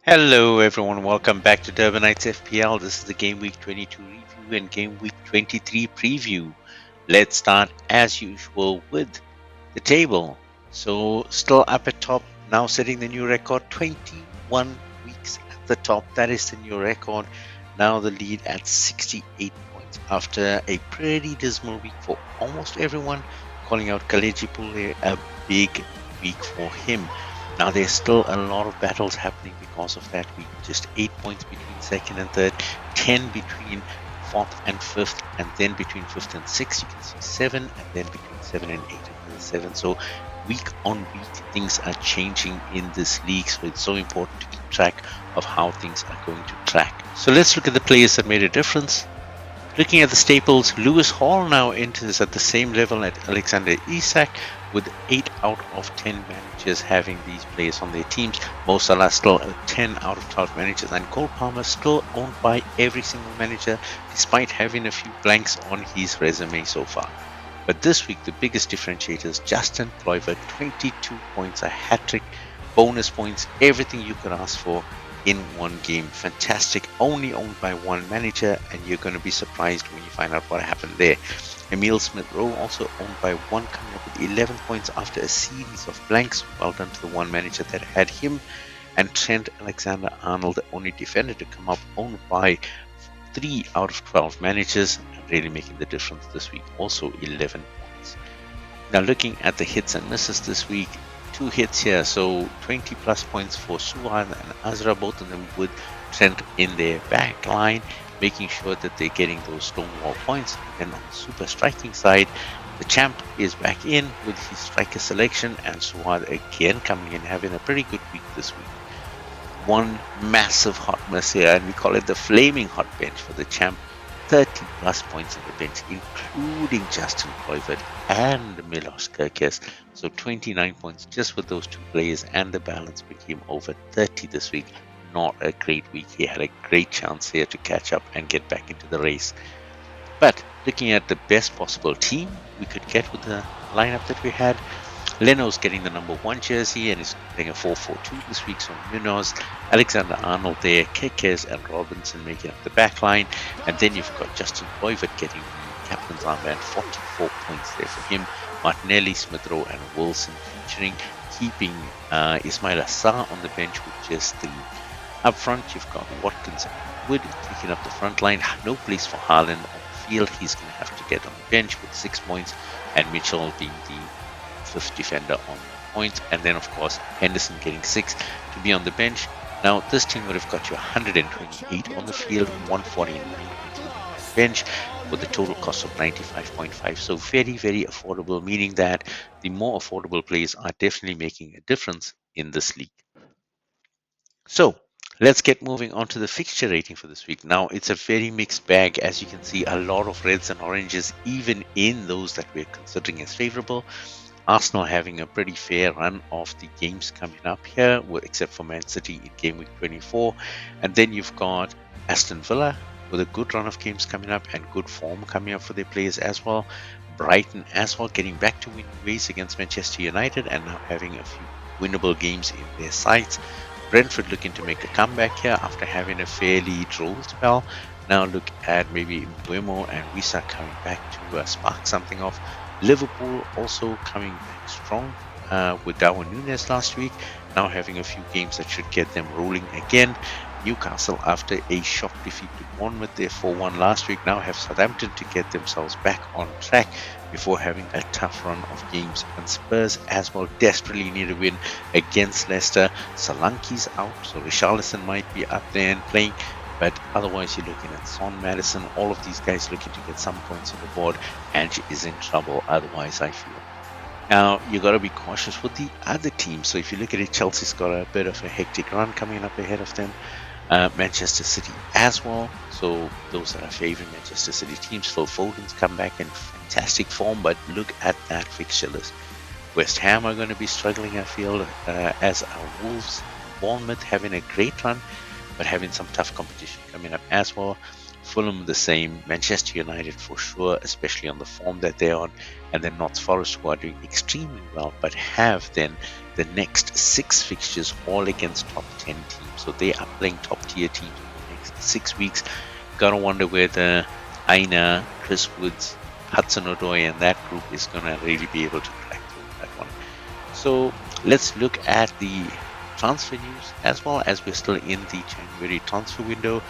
Hello everyone, welcome back to Durbanites FPL. This is the Game Week 22 review and Game Week 23 preview. Let's start as usual with the table. So still up at top, now setting the new record, 21 weeks at the top. That is the new record. Now the lead at 68 points after a pretty dismal week for almost everyone, calling out Kaleji Pule a big week for him. Now there's still a lot of battles happening because of that week. Just 8 points between second and third, 10 between fourth and fifth, and then between fifth and sixth you can see 7, and then between 7 and 8 another 7. So week on week things are changing in this league, so it's so important to keep track of how things are going to track. So let's look at the players that made a difference. Looking at the staples, Lewis Hall now enters at the same level at Alexander Isak, with 8 out of 10 managers having these players on their teams. Mo Salah still 10 out of 12 managers, and Cole Palmer still owned by every single manager despite having a few blanks on his resume so far. But this week the biggest differentiator is Justin Kluivert, 22 points, a hat-trick, bonus points, everything you could ask for in one game. Fantastic, only owned by one manager, and you're going to be surprised when you find out what happened there. Emil Smith-Rowe also owned by one, coming up with 11 points after a series of blanks. Well done to the one manager that had him. And Trent Alexander-Arnold, the only defender to come up, owned by 3 out of 12 managers, and really making the difference this week, also 11 points. Now looking at the hits and misses this week, 2 hits here, so 20 plus points for Suad and Azra, both of them with Trent in their back line, making sure that they're getting those stonewall points. And on the super striking side, the champ is back in with his striker selection, and Suad again coming in, having a pretty good week this week. One massive hot mess here, and we call it the flaming hot bench for the champ. 30 plus points on the bench, including Justin Kluivert and Milos Kerkez. So 29 points just with those two players, and the balance became over 30 this week. Not a great week. He had a great chance here to catch up and get back into the race. But looking at the best possible team we could get with the lineup that we had, Leno's getting the number 1 jersey and is getting a 4-4-2 this week. So Munoz, Alexander-Arnold there, Kekes and Robinson making up the back line. And then you've got Justin Kluivert getting the captain's armband, 44 points there for him. Martinelli, Smith-Rowe and Wilson featuring, keeping Ismail Assar on the bench with just 3. Up front, you've got Watkins and Wood taking up the front line. No place for Haaland on the field. He's going to have to get on the bench with 6 points, and Mitchell being the 5th defender on points. And then, of course, Henderson getting 6 to be on the bench. Now, this team would have got you 128 on the field, 149 on the bench, with a total cost of 95.5. So very, very affordable, meaning that the more affordable players are definitely making a difference in this league. So let's get moving on to the fixture rating for this week. Now, it's a very mixed bag. As you can see, a lot of reds and oranges, even in those that we're considering as favorable. Arsenal having a pretty fair run of the games coming up here, except for Man City in game week 24. And then you've got Aston Villa with a good run of games coming up and good form coming up for their players as well. Brighton as well, getting back to winning ways against Manchester United and now having a few winnable games in their sights. Brentford looking to make a comeback here after having a fairly droll spell. Now look at maybe Mbeumo and Wissa coming back to spark something off. Liverpool also coming back strong with Darwin Núñez last week, now having a few games that should get them rolling again. Newcastle, after a shock defeat to Bournemouth there 4-1 last week, now have Southampton to get themselves back on track before having a tough run of games. And Spurs as well desperately need a win against Leicester. Solanke's out, so Richarlison might be up there and playing. But otherwise, you're looking at Son, Madison, all of these guys looking to get some points on the board. Ange is in trouble otherwise, I feel. Now, you got to be cautious with the other teams. So if you look at it, Chelsea's got a bit of a hectic run coming up ahead of them. Manchester City as well. So those are our favorite Manchester City teams. Phil Foden's come back in fantastic form, but look at that fixture list. West Ham are going to be struggling, I feel, as our Wolves. Bournemouth having a great run, but having some tough competition coming up as well. Fulham the same, Manchester United for sure, especially on the form that they're on, and then Notts Forest, who are doing extremely well, but have then the next 6 fixtures all against top 10 teams. So they are playing top tier teams in the next 6 weeks. Gotta wonder whether Aina, Chris Woods, Hudson Odoi, and that group is gonna really be able to crack through that one. So let's look at the transfer news as well, as we're still in the January transfer window.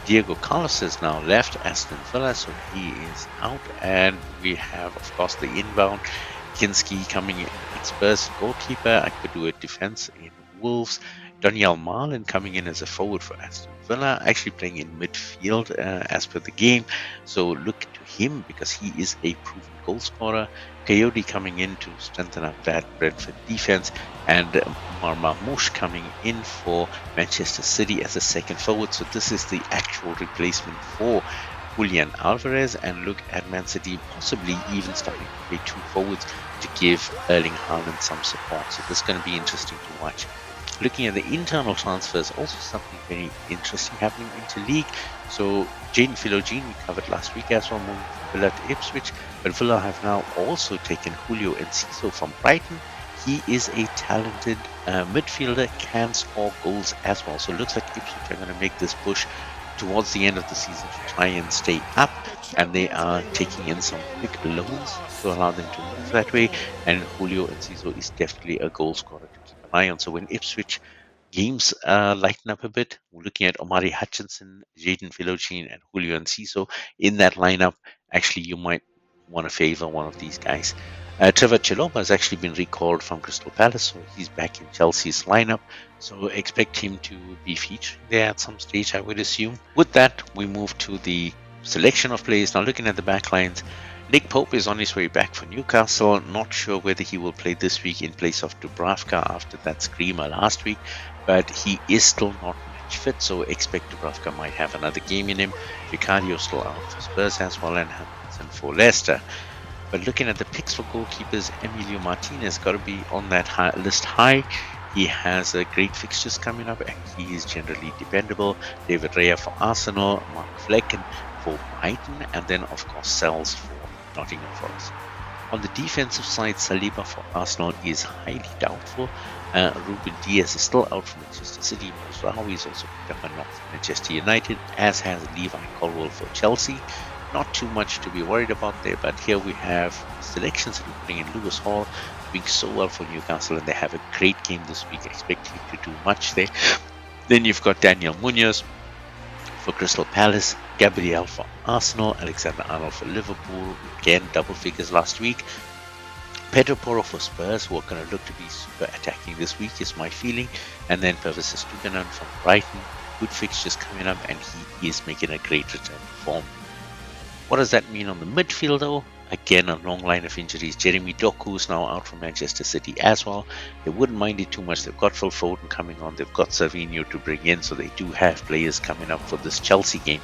Diego Carlos has now left Aston Villa, so he is out. And we have, of course, the inbound. Kinski coming in at Spurs, goalkeeper. I could do a defense in Wolves. Daniel Marlin coming in as a forward for Aston Villa, actually playing in midfield as per the game. So look to him because he is a proven goal scorer. Coyote coming in to strengthen up that Brentford defense, and Marmoush coming in for Manchester City as a second forward. So this is the actual replacement for Julian Alvarez, and look at Man City possibly even starting to play 2 forwards to give Erling Haaland some support. So this is going to be interesting to watch. Looking at the internal transfers, also something very interesting happening into league. So Jaden Philogene we covered last week as well, moving from Villa to Ipswich, but Villa have now also taken Julio Enciso from Brighton. He is a talented midfielder, can score goals as well. So it looks like Ipswich are going to make this push towards the end of the season to try and stay up, and they are taking in some quick loans to allow them to move that way. And Julio Enciso is definitely a goal scorer to keep an eye on. So when Ipswich games lighten up a bit, we're looking at Omari Hutchinson, Jaden Philogene, and Julio Enciso in that lineup. Actually, you might want to favor one of these guys. Trevor Chalobah has actually been recalled from Crystal Palace, so he's back in Chelsea's lineup. So expect him to be featured there at some stage, I would assume. With that, we move to the selection of players. Now looking at the back lines, Nick Pope is on his way back for Newcastle. Not sure whether he will play this week in place of Dubravka after that screamer last week, but he is still not match fit, so expect Dubravka might have another game in him. Vicario still out for Spurs as well, and Hamilton for Leicester. But looking at the picks for goalkeepers, Emilio Martinez got to be on that list high. He has great fixtures coming up, and he is generally dependable. David Raya for Arsenal, Mark Flecken for Brighton, and then of course Sells for Nottingham Forest. On the defensive side, Saliba for Arsenal is highly doubtful. Ruben Diaz is still out for Manchester City. Mazraoui is also picked up a knock for Manchester United, as has Levi Colwill for Chelsea. Not too much to be worried about there, but here we have selections that we're putting in. Lewis Hall doing so well for Newcastle, and they have a great game this week. Expect him to do much there. Then you've got Daniel Munoz for Crystal Palace, Gabriel for Arsenal, Alexander Arnold for Liverpool, again double figures last week. Pedro Porro for Spurs, who are going to look to be super attacking this week, is my feeling. And then Pervis Estupiñán from Brighton, good fixtures coming up, and he is making a great return to form. What does that mean on the midfield though? Again, a long line of injuries. Jeremy Doku is now out from Manchester City as well. They wouldn't mind it too much. They've got Phil Foden coming on. They've got Savinho to bring in, so they do have players coming up for this Chelsea game.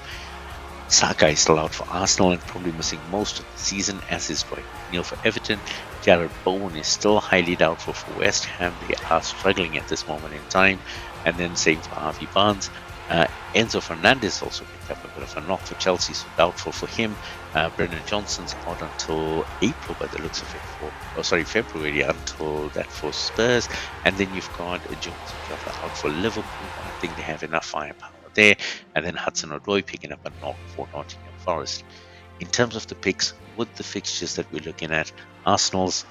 Saka is still out for Arsenal and probably missing most of the season, as is Dwight McNeil for Everton. Jared Bowen is still highly doubtful for West Ham. They are struggling at this moment in time. And then same for Harvey Barnes. Enzo Fernandez also picked up a bit of a knock for Chelsea, so doubtful for him. Brendan Johnson's out until April by the looks of it, February until that for Spurs. And then you've got Jones out for Liverpool. I think they have enough firepower there. And then Hudson Odoi picking up a knock for Nottingham Forest. In terms of the picks, with the fixtures that we're looking at, Arsenal's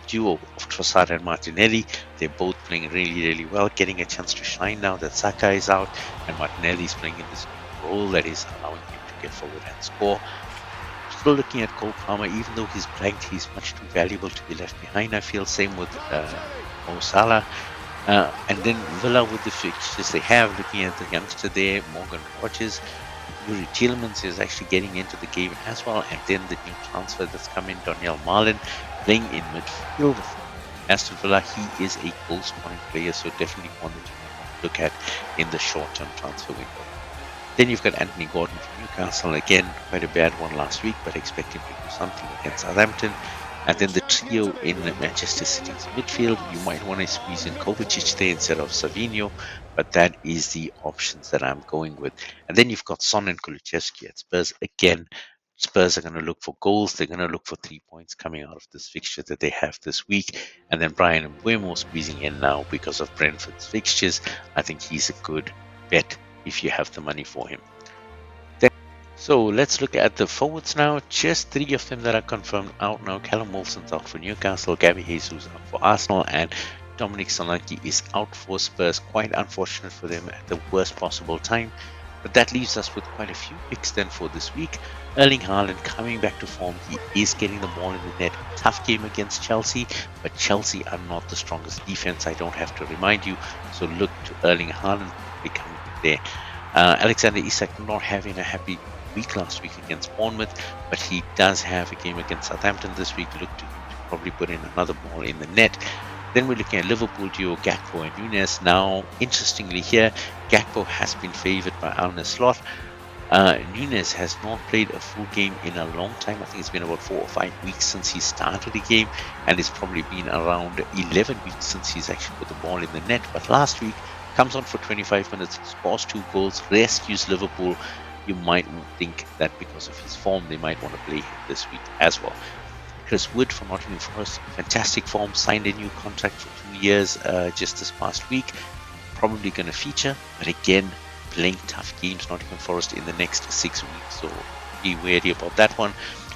duo of Trossard and Martinelli, they're both playing really, really well, getting a chance to shine now that Saka is out, and Martinelli is playing in this role that is allowing him to get forward and score. Still looking at Cole Palmer, even though he's blanked, he's much too valuable to be left behind, I feel. Same with Mo Salah. And then Villa with the fixtures they have, looking at the youngster there, Morgan Rogers. Yuri Tielemans is actually getting into the game as well, and then the new transfer that's come in, Daniel Marlin, playing in midfield. Aston Villa, he is a goal scoring player, so definitely one that you might look at in the short-term transfer window. Then you've got Anthony Gordon from Newcastle, again, quite a bad one last week, but expect him to do something against Southampton. And then the trio in Manchester City's midfield, you might want to squeeze in Kovacic there instead of Savinho. but that is the options that I'm going with. And then you've got Son and Kulusevski at Spurs. Again, Spurs are going to look for goals. They're going to look for 3 points coming out of this fixture that they have this week. And then Brian Mbeumo squeezing in now because of Brentford's fixtures. I think he's a good bet if you have the money for him. So let's look at the forwards now. Just 3 of them that are confirmed out now. Callum Wilson's out for Newcastle, Gabby Jesus out for Arsenal, and Dominic Solanke is out for Spurs. Quite unfortunate for them at the worst possible time. But that leaves us with quite a few picks then for this week. Erling Haaland coming back to form. He is getting the ball in the net. Tough game against Chelsea, but Chelsea are not the strongest defense. I don't have to remind you. So look to Erling Haaland becoming there. Alexander Isak not having a happy week last week against Bournemouth, but he does have a game against Southampton this week. Look to him to probably put in another ball in the net. Then we're looking at Liverpool duo Gakpo and Nunes. Now, interestingly here, Gakpo has been favoured by Arne Slot. Nunes has not played a full game in a long time. I think it's been about 4 or 5 weeks since he started a game, and it's probably been around 11 weeks since he's actually put the ball in the net. But last week, comes on for 25 minutes, scores 2 goals, rescues Liverpool. You might think that because of his form, they might want to play him this week as well. Chris Wood from Nottingham Forest, fantastic form, signed a new contract for 2 years just this past week. Probably going to feature, but again, playing tough games, Nottingham Forest, in the next 6 weeks. So be wary about that one.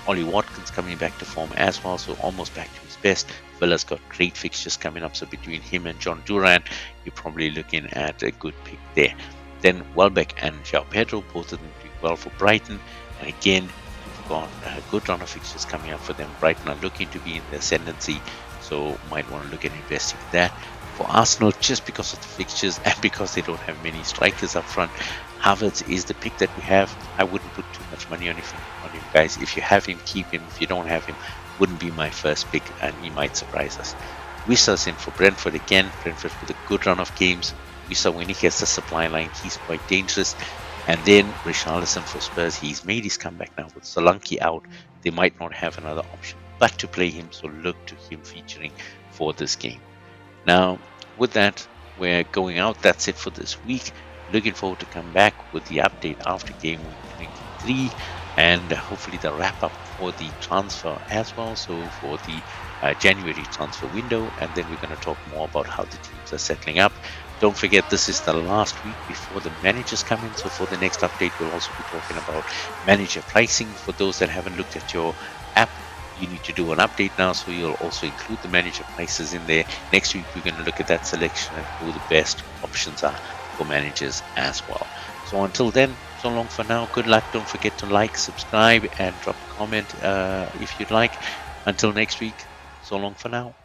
Ollie Watkins coming back to form as well, so almost back to his best. Villa's got great fixtures coming up, so between him and John Duran, you're probably looking at a good pick there. Then Welbeck and João Pedro, both of them doing well for Brighton. And again, you've got a good run of fixtures coming up for them. Brighton are looking to be in the ascendancy, so might want to look at investing in that. For Arsenal, just because of the fixtures and because they don't have many strikers up front, Havertz is the pick that we have. I wouldn't put too much money on him, guys. If you have him, keep him. If you don't have him, wouldn't be my first pick, and he might surprise us. Wissa's in for Brentford again. Brentford with a good run of games. Wissa, when he gets the supply line, he's quite dangerous. And then Richarlison for Spurs. He's made his comeback now with Solanke out. They might not have another option but to play him, so look to him featuring for this game. Now, with that, we're going out. That's it for this week. Looking forward to come back with the update after game week 23 and hopefully the wrap up for the transfer as well. So for the January transfer window, and then we're going to talk more about how the teams are settling up. Don't forget, this is the last week before the managers come in. So for the next update, we'll also be talking about manager pricing. For those that haven't looked at your app, you need to do an update now, so you'll also include the manager prices in there. Next week, we're going to look at that selection and who the best options are for managers as well. So until then, so long for now. Good luck. Don't forget to like, subscribe, and drop a comment if you'd like. Until next week, so long for now.